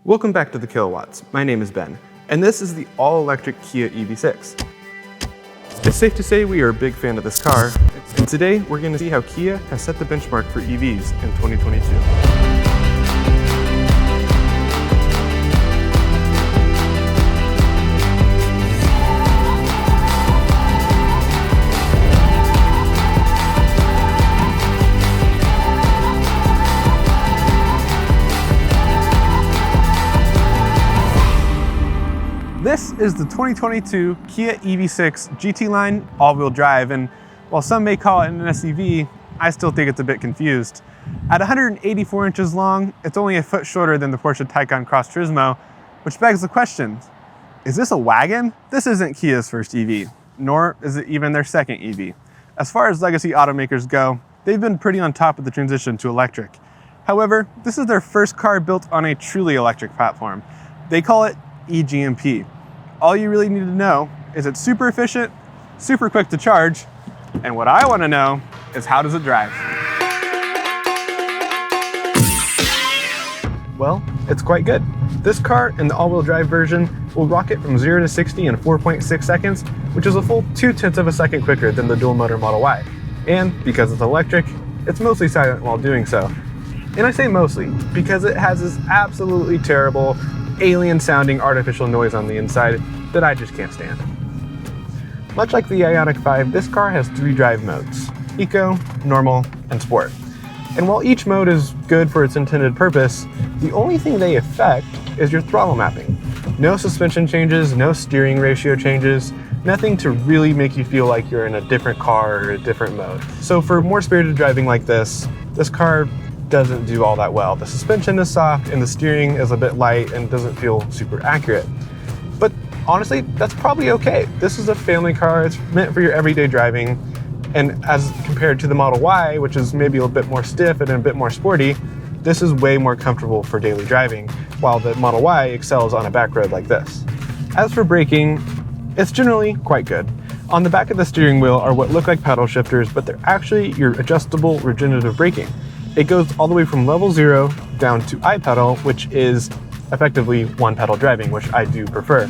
Welcome back to the Kilowatts. My name is Ben, and this is the all-electric Kia EV6. It's safe to say we are a big fan of this car, and today we're going to see how Kia has set the benchmark for EVs in 2022. This is the 2022 Kia EV6 GT line all-wheel drive, and while some may call it an SUV, I still think it's a bit confused. At 184 inches long, it's only a foot shorter than the Porsche Taycan Cross Turismo, which begs the question, is this a wagon? This isn't Kia's first EV, nor is it even their second EV. As far as legacy automakers go, they've been pretty on top of the transition to electric. However, this is their first car built on a truly electric platform. They call it e-GMP. All you really need to know is it's super efficient, super quick to charge, and what I want to know is how does it drive? Well, it's quite good. This car in the all-wheel drive version will rocket from 0 to 60 in 4.6 seconds, which is a full 0.2 of a second quicker than the dual motor Model Y. And because it's electric, it's mostly silent while doing so. And I say mostly because it has this absolutely terrible alien-sounding artificial noise on the inside that I just can't stand. Much like the IONIQ 5, this car has 3 drive modes: Eco, Normal, and Sport. And while each mode is good for its intended purpose, the only thing they affect is your throttle mapping. No suspension changes, no steering ratio changes, nothing to really make you feel like you're in a different car or a different mode. So for more spirited driving like this car doesn't do all that well. The suspension is soft and the steering is a bit light and doesn't feel super accurate. But honestly, that's probably okay. This is a family car, it's meant for your everyday driving, and as compared to the Model Y, which is maybe a bit more stiff and a bit more sporty, this is way more comfortable for daily driving, while the Model Y excels on a back road like this. As for braking, it's generally quite good. On the back of the steering wheel are what look like paddle shifters, but they're actually your adjustable regenerative braking. It goes all the way from level 0 down to I-pedal, which is effectively one pedal driving, which I do prefer.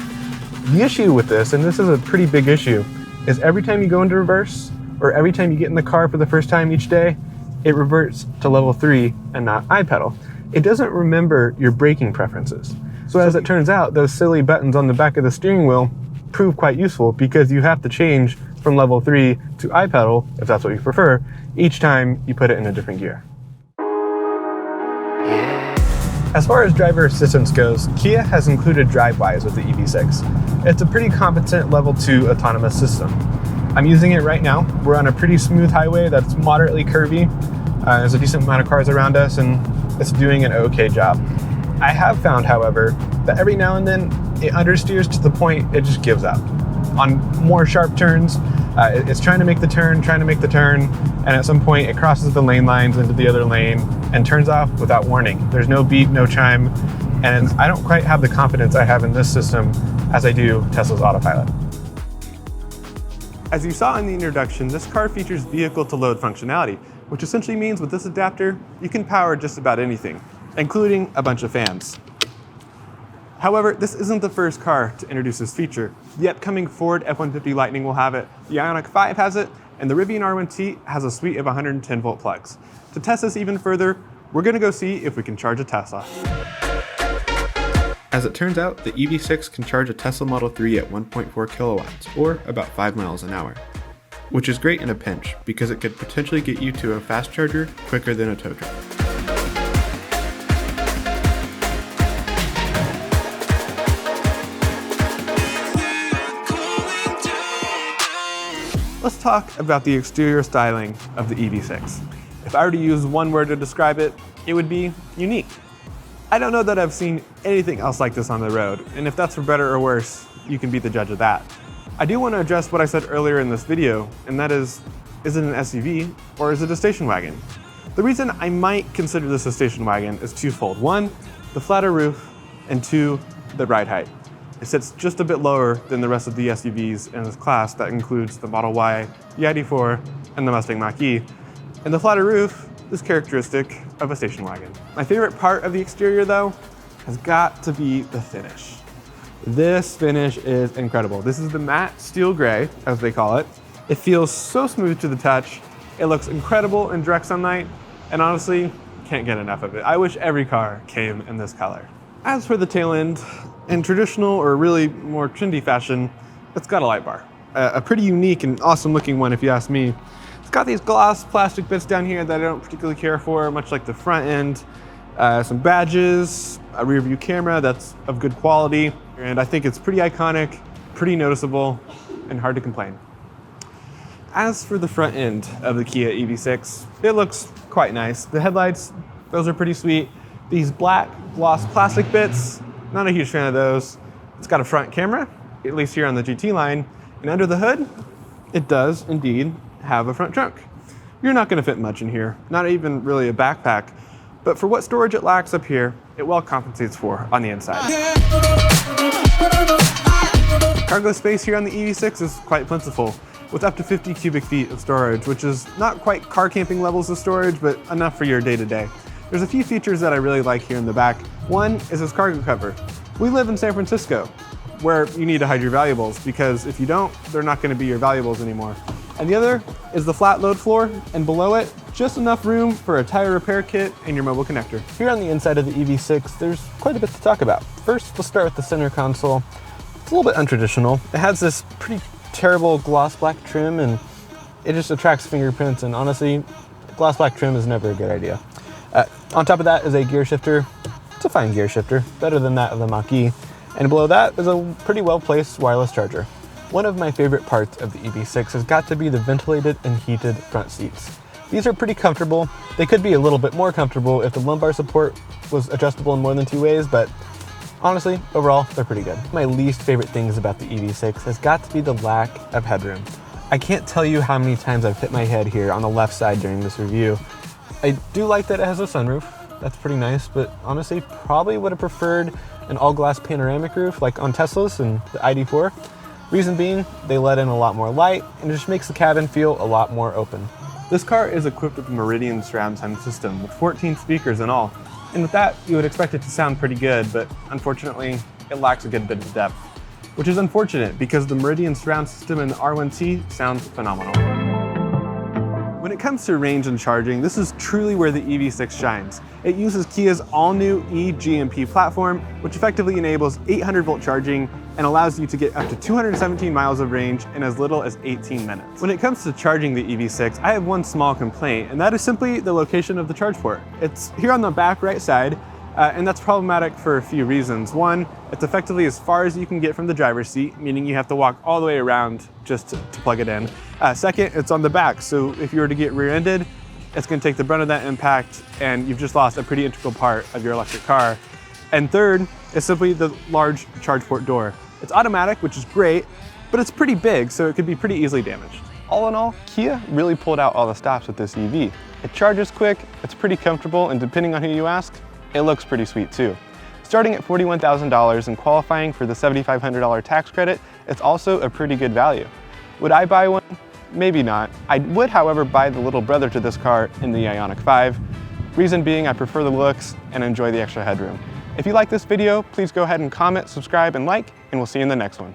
The issue with this, and this is a pretty big issue, is every time you go into reverse, or every time you get in the car for the first time each day, it reverts to level 3 and not I-pedal. It doesn't remember your braking preferences. So as it turns out, those silly buttons on the back of the steering wheel prove quite useful because you have to change from level 3 to I-pedal, if that's what you prefer, each time you put it in a different gear. As far as driver assistance goes, Kia has included DriveWise with the EV6. It's a pretty competent level 2 autonomous system. I'm using it right now. We're on a pretty smooth highway that's moderately curvy. There's a decent amount of cars around us and it's doing an okay job. I have found, however, that every now and then it understeers to the point it just gives up. On more sharp turns, it's trying to make the turn, and at some point it crosses the lane lines into the other lane and turns off without warning. There's no beep, no chime, and I don't quite have the confidence I have in this system as I do Tesla's autopilot. As you saw in the introduction, this car features vehicle-to-load functionality, which essentially means with this adapter, you can power just about anything, including a bunch of fans. However, this isn't the first car to introduce this feature. The upcoming Ford F-150 Lightning will have it, the IONIQ 5 has it, and the Rivian R1T has a suite of 110-volt plugs. To test this even further, we're going to go see if we can charge a Tesla. As it turns out, the EV6 can charge a Tesla Model 3 at 1.4 kilowatts, or about 5 miles an hour. Which is great in a pinch, because it could potentially get you to a fast charger quicker than a tow truck. Let's talk about the exterior styling of the EV6. If I were to use one word to describe it, it would be unique. I don't know that I've seen anything else like this on the road, and if that's for better or worse, you can be the judge of that. I do want to address what I said earlier in this video, and that is it an SUV or is it a station wagon? The reason I might consider this a station wagon is twofold. One, the flatter roof, and 2, the ride height. It sits just a bit lower than the rest of the SUVs in this class that includes the Model Y, the ID4, and the Mustang Mach-E. And the flatter roof is characteristic of a station wagon. My favorite part of the exterior, though, has got to be the finish. This finish is incredible. This is the matte steel gray, as they call it. It feels so smooth to the touch. It looks incredible in direct sunlight, and honestly, can't get enough of it. I wish every car came in this color. As for the tail end, in traditional or really more trendy fashion, it's got a light bar. A pretty unique and awesome looking one if you ask me. It's got these gloss plastic bits down here that I don't particularly care for, much like the front end. Some badges, a rear view camera that's of good quality, and I think it's pretty iconic, pretty noticeable, and hard to complain. As for the front end of the Kia EV6, it looks quite nice. The headlights, those are pretty sweet. These black gloss plastic bits, not a huge fan of those. It's got a front camera, at least here on the GT line, and under the hood, it does indeed have a front trunk. You're not gonna fit much in here, not even really a backpack, but for what storage it lacks up here, it well compensates for on the inside. Cargo space here on the EV6 is quite plentiful, with up to 50 cubic feet of storage, which is not quite car camping levels of storage, but enough for your day-to-day. There's a few features that I really like here in the back. One is this cargo cover. We live in San Francisco, where you need to hide your valuables, because if you don't, they're not gonna be your valuables anymore. And the other is the flat load floor, and below it, just enough room for a tire repair kit and your mobile connector. Here on the inside of the EV6, there's quite a bit to talk about. First, we'll start with the center console. It's a little bit untraditional. It has this pretty terrible gloss black trim, and it just attracts fingerprints, and honestly, gloss black trim is never a good idea. On top of that is a gear shifter. It's a fine gear shifter, better than that of the Mach-E. And below that is a pretty well-placed wireless charger. One of my favorite parts of the EV6 has got to be the ventilated and heated front seats. These are pretty comfortable. They could be a little bit more comfortable if the lumbar support was adjustable in more than 2 ways, but honestly, overall, they're pretty good. My least favorite things about the EV6 has got to be the lack of headroom. I can't tell you how many times I've hit my head here on the left side during this review. I do like that it has a sunroof. That's pretty nice, but honestly, probably would have preferred an all-glass panoramic roof like on Teslas and the ID.4. Reason being, they let in a lot more light, and it just makes the cabin feel a lot more open. This car is equipped with a Meridian surround sound system with 14 speakers in all. And with that, you would expect it to sound pretty good, but unfortunately, it lacks a good bit of depth, which is unfortunate because the Meridian surround system in the R1T sounds phenomenal. When it comes to range and charging, this is truly where the EV6 shines. It uses Kia's all-new e-GMP platform, which effectively enables 800-volt charging and allows you to get up to 217 miles of range in as little as 18 minutes. When it comes to charging the EV6, I have one small complaint, and that is simply the location of the charge port. It's here on the back right side, and that's problematic for a few reasons. One, it's effectively as far as you can get from the driver's seat, meaning you have to walk all the way around just to plug it in. Second, it's on the back, so if you were to get rear-ended, it's gonna take the brunt of that impact, and you've just lost a pretty integral part of your electric car. And third, is simply the large charge port door. It's automatic, which is great, but it's pretty big, so it could be pretty easily damaged. All in all, Kia really pulled out all the stops with this EV. It charges quick, it's pretty comfortable, and depending on who you ask, it looks pretty sweet too. Starting at $41,000 and qualifying for the $7,500 tax credit, it's also a pretty good value. Would I buy one? Maybe not. I would, however, buy the little brother to this car in the IONIQ 5. Reason being, I prefer the looks and enjoy the extra headroom. If you like this video, please go ahead and comment, subscribe, and like, and we'll see you in the next one.